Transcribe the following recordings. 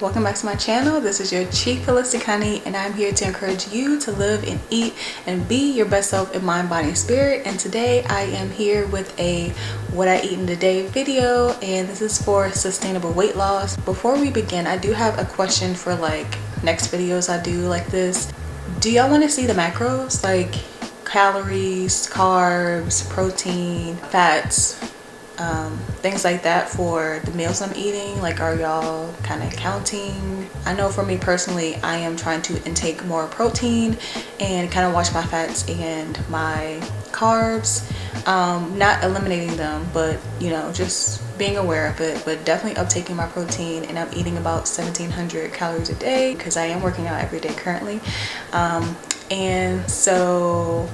Welcome back to my channel. This is your chic holistic honey, and I'm here to encourage you to live and eat and be your best self in mind, body, and spirit. And today I am here with a what I eat in a day video, and this is for sustainable weight loss. Before we begin, I do have a question for like next videos I do like this. Do y'all want to see the macros, like calories, carbs, protein, fats, things like that for the meals I'm eating? Like, are y'all kind of counting? I know for me personally, I am trying to intake more protein and kind of watch my fats and my carbs, not eliminating them, but you know, just being aware of it, but definitely uptaking my protein. And I'm eating about 1,700 calories a day because I am working out every day currently, and so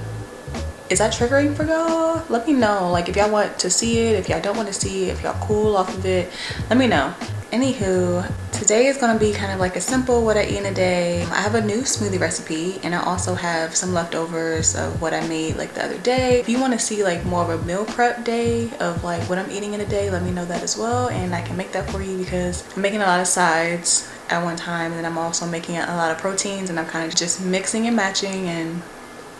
is that triggering for y'all? Let me know. Like, if y'all want to see it, if y'all don't want to see it, if y'all cool off of it, let me know. Anywho, today is gonna be kind of like a simple what I eat in a day. I have a new smoothie recipe, and I also have some leftovers of what I made like the other day. If you want to see like more of a meal prep day of like what I'm eating in a day, let me know that as well, and I can make that for you because I'm making a lot of sides at one time, and then I'm also making a lot of proteins, and I'm kind of just mixing and matching and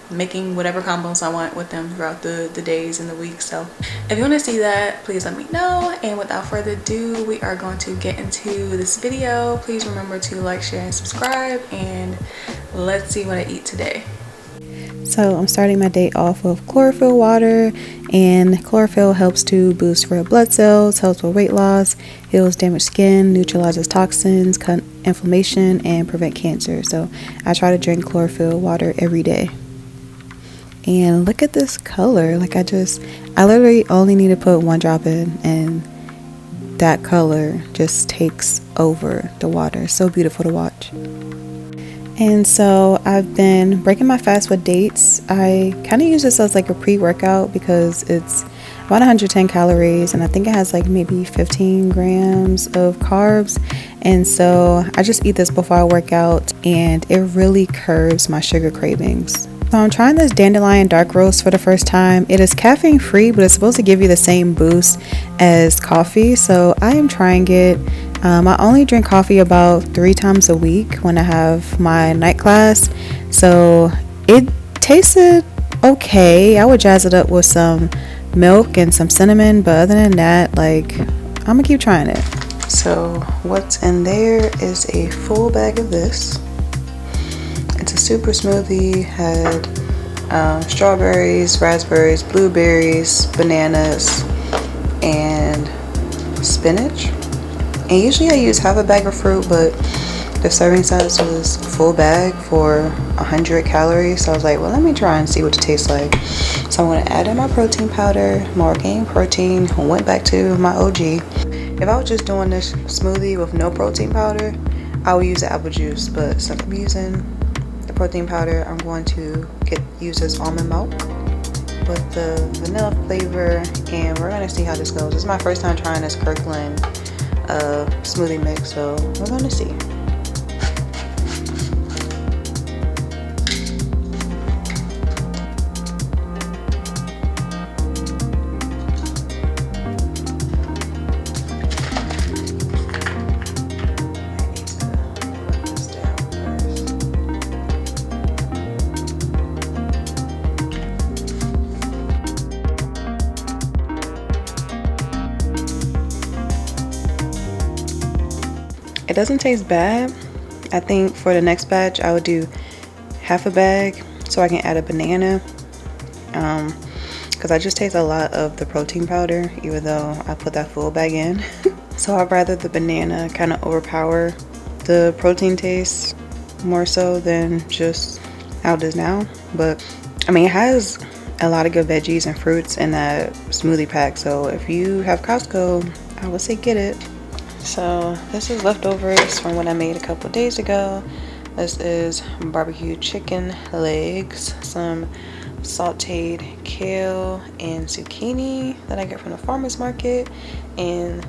making whatever combos I want with them throughout the days and the weeks. So if you want to see that, please let me know. And without further ado, we are going to get into this video. Please remember to like, share, and subscribe, and let's see what I eat today. So I'm starting my day off with chlorophyll water, and chlorophyll helps to boost red blood cells, helps with weight loss, heals damaged skin, neutralizes toxins, cut inflammation, and prevent cancer. So I try to drink chlorophyll water every day. And look at this color. Like, I literally only need to put one drop in, and that color just takes over the water. So beautiful to watch. And so I've been breaking my fast with dates. I kind of use this as like a pre-workout because it's about 110 calories, and I think it has like maybe 15 grams of carbs. And so I just eat this before I work out, and it really curbs my sugar cravings. So I'm trying this dandelion dark roast for the first time. It is caffeine free, but it's supposed to give you the same boost as coffee. So I am trying it. I only drink coffee about 3 times a week when I have my night class. So it tasted okay. I would jazz it up with some milk and some cinnamon, but other than that, like, I'm gonna keep trying it. So what's in there is a full bag of this. It's a super smoothie. Had strawberries, raspberries, blueberries, bananas, and spinach. And usually I use half a bag of fruit, but the serving size was a full bag for 100 calories. So I was like, well, let me try and see what it tastes like. So I'm going to add in my protein powder, my organic protein. I went back to my OG. If I was just doing this smoothie with no protein powder, I would use the apple juice. But since I'm using the protein powder, I'm going to use this almond milk with the vanilla flavor, and we're going to see how this goes. This is my first time trying this Kirkland smoothie mix, so we're going to see. It doesn't taste bad. I think for the next batch I would do half a bag so I can add a banana, because I just taste a lot of the protein powder even though I put that full bag in. So I'd rather the banana kind of overpower the protein taste more so than just how it is now. But I mean, it has a lot of good veggies and fruits in that smoothie pack, so if you have Costco, I would say get it. So this is leftovers from what I made a couple days ago. This is barbecue chicken legs, some sauteed kale and zucchini that I get from the farmer's market, and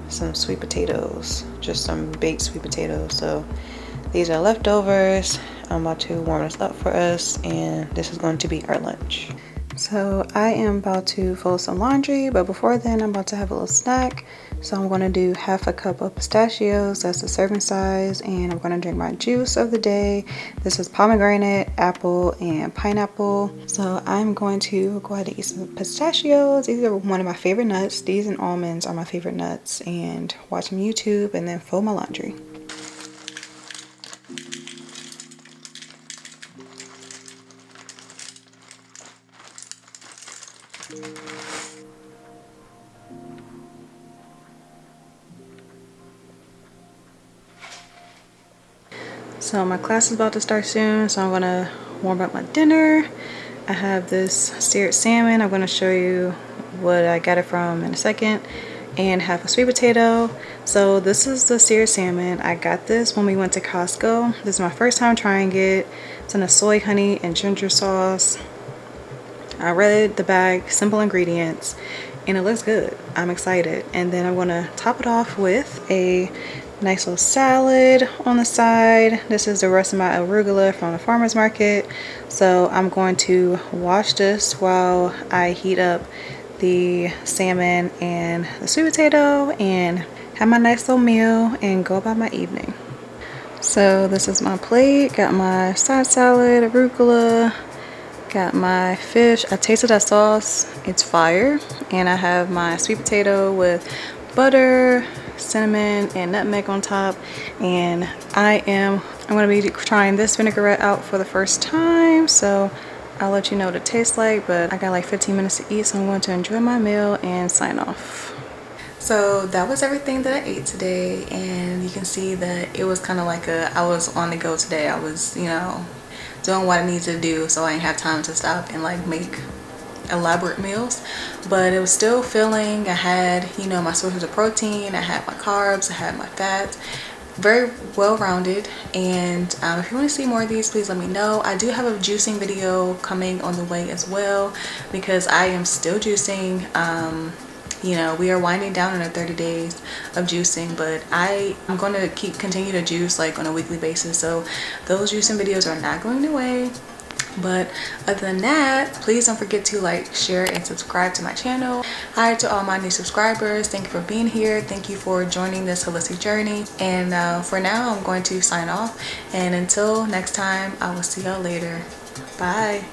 some sweet potatoes, just some baked sweet potatoes. So these are leftovers. I'm about to warm this up for us, and this is going to be our lunch. So I am about to fold some laundry, but before then I'm about to have a little snack. So I'm going to do half a cup of pistachios, that's the serving size, and I'm going to drink my juice of the day. This is pomegranate, apple, and pineapple. So I'm going to go ahead and eat some pistachios. These are one of my favorite nuts. These and almonds are my favorite nuts, and watch some YouTube and then fold my laundry. So my class is about to start soon, so I'm gonna warm up my dinner. I have this seared salmon. I'm gonna show you what I got it from in a second, and have a sweet potato. So this is the seared salmon. I got this when we went to Costco. This is my first time trying it. It's in a soy, honey, and ginger sauce. I read the bag, simple ingredients, and it looks good. I'm excited. And then I'm gonna top it off with a nice little salad on the side. This is the rest of my arugula from the farmer's market. So I'm going to wash this while I heat up the salmon and the sweet potato and have my nice little meal and go about my evening. So this is my plate. Got my side salad, arugula, got my fish. I tasted that sauce, it's fire. And I have my sweet potato with butter, cinnamon, and nutmeg on top. And I'm gonna be trying this vinaigrette out for the first time, so I'll let you know what it tastes like. But I got like 15 minutes to eat, so I'm going to enjoy my meal and sign off. So that was everything that I ate today, and you can see that it was kind of like I was on the go today. I was, doing what I needed to do, so I didn't have time to stop and like make elaborate meals, but it was still filling. I had my sources of protein, I had my carbs, I had my fats, very well rounded. And if you want to see more of these, please let me know. I do have a juicing video coming on the way as well, because I am still juicing. We are winding down in our 30 days of juicing, but I'm going to continue to juice like on a weekly basis, so those juicing videos are not going away. But other than that, please don't forget to like, share, and subscribe to my channel. Hi to all my new subscribers. Thank you for being here. Thank you for joining this holistic journey. And for now, I'm going to sign off. And until next time, I will see y'all later. Bye.